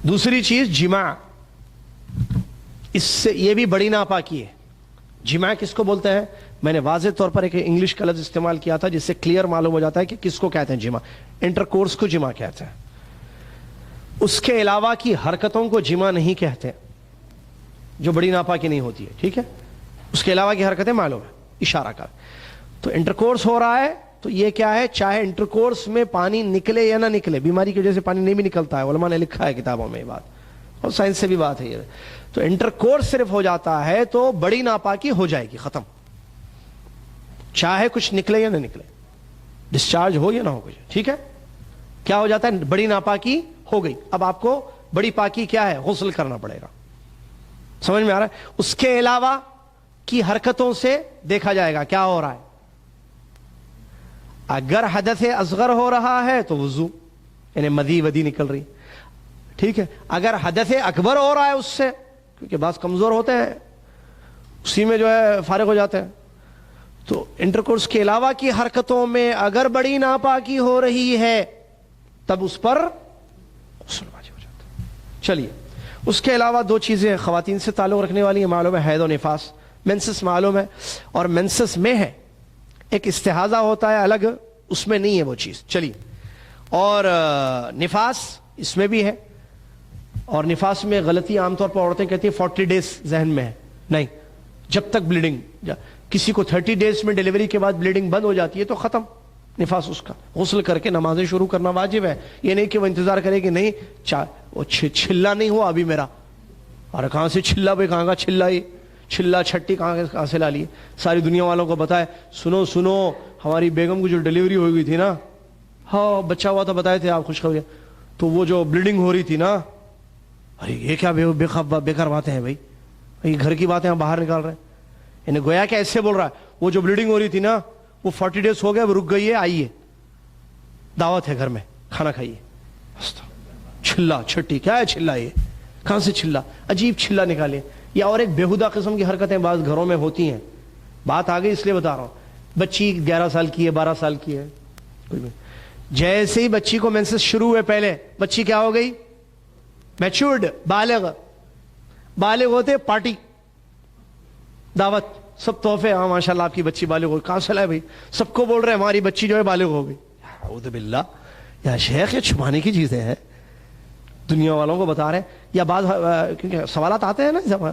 دوسری چیز جماع، اس سے یہ بھی بڑی ناپاکی ہے۔ جماع کس کو بولتے ہیں؟ میں نے واضح طور پر ایک انگلش کا لفظ استعمال کیا تھا جس سے کلیئر معلوم ہو جاتا ہے کہ کس کو کہتے ہیں جماع۔ انٹر کورس کو جماع کہتے ہیں، اس کے علاوہ کی حرکتوں کو جماع نہیں کہتے جو بڑی ناپاکی نہیں ہوتی ہے، ٹھیک ہے؟ اس کے علاوہ کی حرکتیں معلوم ہے، اشارہ کر۔ تو انٹر کورس ہو رہا ہے تو یہ کیا ہے؟ چاہے انٹر کورس میں پانی نکلے یا نہ نکلے، بیماری کی وجہ سے پانی نہیں بھی نکلتا ہے، علماء نے لکھا ہے کتابوں میں یہ بات، اور سائنس سے بھی بات ہے یہ۔ تو انٹر کورس صرف ہو جاتا ہے تو بڑی ناپاکی ہو جائے گی، ختم، چاہے کچھ نکلے یا نہ نکلے، ڈسچارج ہو یا نہ ہو کچھ، ٹھیک ہے؟ کیا ہو جاتا ہے؟ بڑی ناپاکی ہو گئی۔ اب آپ کو بڑی پاکی کیا ہے؟ غسل کرنا پڑے گا، سمجھ میں آ رہا ہے؟ اس کے علاوہ کی حرکتوں سے دیکھا جائے گا کیا ہو رہا ہے۔ اگر حدث اصغر ہو رہا ہے تو وضو، یعنی مدی ودی نکل رہی، ٹھیک ہے؟ اگر حدث اکبر ہو رہا ہے اس سے، کیونکہ بعض کمزور ہوتے ہیں اسی میں جو ہے فارغ ہو جاتے ہیں، تو انٹرکورس کے علاوہ کی حرکتوں میں اگر بڑی ناپاکی ہو رہی ہے تب اس پر غسل واجب ہو جاتا ہے۔ چلیے، اس کے علاوہ دو چیزیں خواتین سے تعلق رکھنے والی ہیں، معلوم ہے حیض و نفاس۔ مینسس معلوم ہے، اور مینسس میں ہے ایک استحاضہ ہوتا ہے الگ، اس میں نہیں ہے وہ چیز، چلیے۔ اور نفاس اس میں بھی ہے، اور نفاس میں غلطی عام طور پر عورتیں کہتی ہیں 40 ڈیز ذہن میں ہے، نہیں، جب تک بلیڈنگ، کسی کو 30 ڈیز میں ڈیلیوری کے بعد بلیڈنگ بند ہو جاتی ہے تو ختم نفاس اس کا، غسل کر کے نمازیں شروع کرنا واجب ہے۔ یہ نہیں کہ وہ انتظار کرے کہ نہیں وہ چھلا نہیں ہوا ابھی میرا، اور کہاں سے چھلا بھائی، کہاں کا چھلا، یہ چھلا چھٹی کہاں سے لا لی، ساری دنیا والوں کو بتائے سنو سنو ہماری بیگم کو جو ڈیلیوری ہو گئی تھی نا، ہاں بچہ ہوا تھا بتائے تھے آپ خوشخبری، تو وہ جو بلیڈنگ ہو رہی تھی نا، ارے یہ کیا بیکار باتیں ہیں بھائی، یہ گھر کی باتیں ہم باہر نکال رہے ہیں، یعنی گویا کہ ایسے بول رہا ہے وہ جو بلیڈنگ ہو رہی تھی نا وہ 40 ڈیز ہو گئے، وہ رک گئی ہے، آئیے دعوت ہے گھر میں، کھانا کھائیے۔ چھلا چھٹی کیا ہے؟ چھلا، یہ کہاں سے چھلا؟ عجیب چھلا نکالے، یا اور ایک بیہودہ قسم کی حرکتیں بعض گھروں میں ہوتی ہیں، بات آ گئی اس لیے بتا رہا ہوں۔ بچی 11 سال کی ہے، 12 سال کی ہے، جیسے ہی بچی کو مینسس شروع ہوئے پہلے بچی کیا ہو گئی؟ میچورڈ، بالغ ہوتے پارٹی، دعوت، سب تحفے، ہاں ماشاءاللہ آپ کی بچی بالغ ہو گئی، کہاں سے لائے بھائی؟ سب کو بول رہے ہیں ہماری بچی جو ہے بالغ ہو گئی۔ اعوذ باللہ، یا شیخ یہ چھپانے کی چیزیں ہیں، دنیا والوں کو بتا رہے ہیں۔ یا بعض کیونکہ سوالات آتے ہیں نا،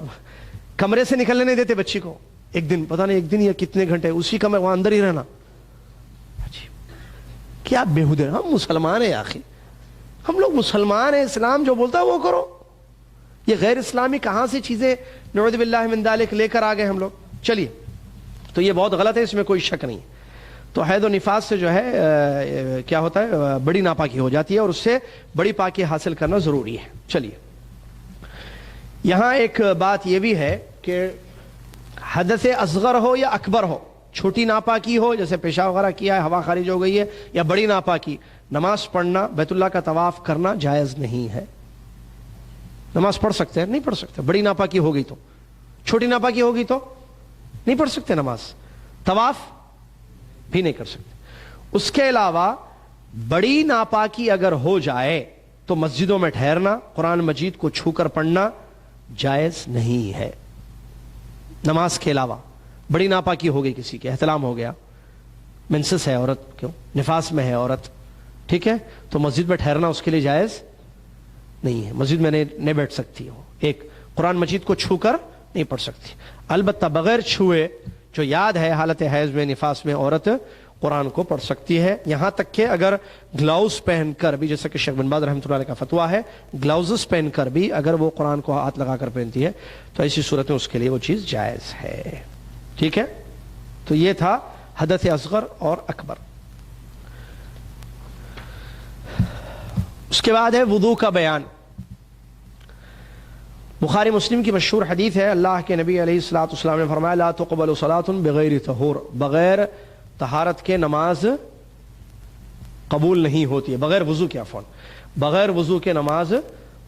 کمرے سے نکلنے نہیں دیتے بچی کو ایک دن، پتہ نہیں ایک دن یا کتنے گھنٹے اسی کمرے وہاں اندر ہی رہنا، کیا بےہودے۔ ہم مسلمان ہیں آخر، ہم لوگ مسلمان ہیں، اسلام جو بولتا ہے وہ کرو، یہ غیر اسلامی کہاں سے چیزیں نعوذ باللہ من ذالک لے کر آ گئے ہم لوگ۔ چلیے، تو یہ بہت غلط ہے، اس میں کوئی شک نہیں۔ تو حید و نفاس سے جو ہے کیا ہوتا ہے؟ بڑی ناپاکی ہو جاتی ہے، اور اس سے بڑی پاکی حاصل کرنا ضروری ہے۔ چلیے، یہاں ایک بات یہ بھی ہے کہ حدث اصغر ہو یا اکبر ہو، چھوٹی ناپاکی ہو جیسے پیشاب وغیرہ کیا ہے، ہوا خارج ہو گئی ہے، یا بڑی ناپاکی، نماز پڑھنا، بیت اللہ کا طواف کرنا جائز نہیں ہے۔ نماز پڑھ سکتے ہیں؟ نہیں پڑھ سکتے، بڑی ناپاکی ہو گئی تو، چھوٹی ناپاکی ہوگی تو نہیں پڑھ سکتے نماز، طواف بھی نہیں کر سکتے۔ اس کے علاوہ بڑی ناپاکی اگر ہو جائے تو مسجدوں میں ٹھہرنا، قرآن مجید کو چھو کر پڑھنا جائز نہیں ہے۔ نماز کے علاوہ بڑی ناپاکی ہو گئی، کسی کے احتلام ہو گیا، منسس ہے عورت، کیوں نفاس میں ہے عورت، ٹھیک ہے، تو مسجد میں ٹھہرنا اس کے لیے جائز نہیں ہے، مسجد میں نہیں بیٹھ سکتی ہو، ایک قرآن مجید کو چھو کر نہیں پڑھ سکتی۔ البتہ بغیر چھوئے، جو یاد ہے، حالت حیض میں، نفاس میں عورت قرآن کو پڑھ سکتی ہے، یہاں تک کہ اگر گلاؤز پہن کر بھی، جیسا کہ شیخ بن باز رحمۃ اللہ علیہ کا فتویٰ ہے، گلاؤز پہن کر بھی اگر وہ قرآن کو ہاتھ لگا کر پہنتی ہے تو ایسی صورت میں اس کے لیے وہ چیز جائز ہے، ٹھیک ہے۔ تو یہ تھا حدث اصغر اور اکبر۔ اس کے بعد ہے وضو کا بیان۔ بخاری مسلم کی مشہور حدیث ہے، اللہ کے نبی علیہ الصلوۃ والسلام نے فرمایا لا تقبل صلاۃ بغیر طہور، بغیر طہارت کے نماز قبول نہیں ہوتی ہے، بغیر وضو کے، عفواً بغیر وضو کے نماز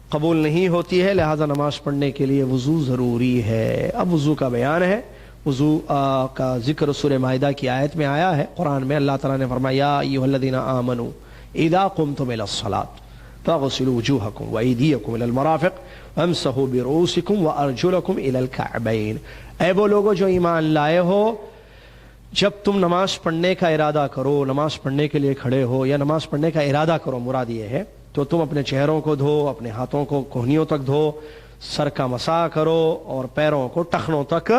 قبول نہیں ہوتی ہے، لہذا نماز پڑھنے کے لیے وضو ضروری ہے۔ اب وضو کا بیان ہے، وضو کا ذکر سورہ مائدہ کی آیت میں آیا ہے، قرآن میں اللہ تعالیٰ نے فرمایا یا ایھا الذین آمنوا اذا قمتم الی الصلاۃ فاغسلوا وجوهكم وأيديكم إلى المرافق وامسحوا برؤوسكم وأرجلكم إلى الكعبين. اے وہ لوگوں جو ایمان لائے ہو، جب تم نماز پڑھنے کا ارادہ کرو، نماز پڑھنے کے لیے کھڑے ہو یا نماز پڑھنے کا ارادہ کرو، مراد یہ ہے، تو تم اپنے چہروں کو دھو، اپنے ہاتھوں کو کوہنیوں تک دھو، سر کا مسح کرو اور پیروں کو ٹخنوں تک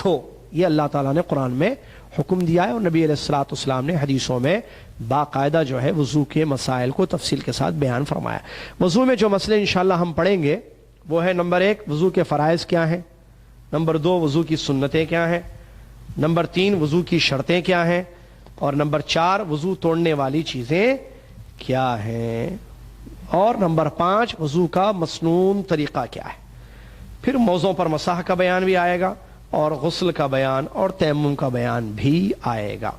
دھو. یہ اللہ تعالیٰ نے قرآن میں حکم دیا ہے، اور نبی علیہ الصلوۃ والسلام نے حدیثوں میں باقاعدہ جو ہے وضو کے مسائل کو تفصیل کے ساتھ بیان فرمایا. وضو میں جو مسئلے انشاءاللہ ہم پڑھیں گے وہ ہے: نمبر 1 وضو کے فرائض کیا ہیں، نمبر 2 وضو کی سنتیں کیا ہیں، نمبر 3 وضو کی شرطیں کیا ہیں، اور نمبر 4 وضو توڑنے والی چیزیں کیا ہیں، اور نمبر 5 وضو کا مسنون طریقہ کیا ہے. پھر موضوع پر مسح کا بیان بھی آئے گا، اور غسل کا بیان اور تیمم کا بیان بھی آئے گا.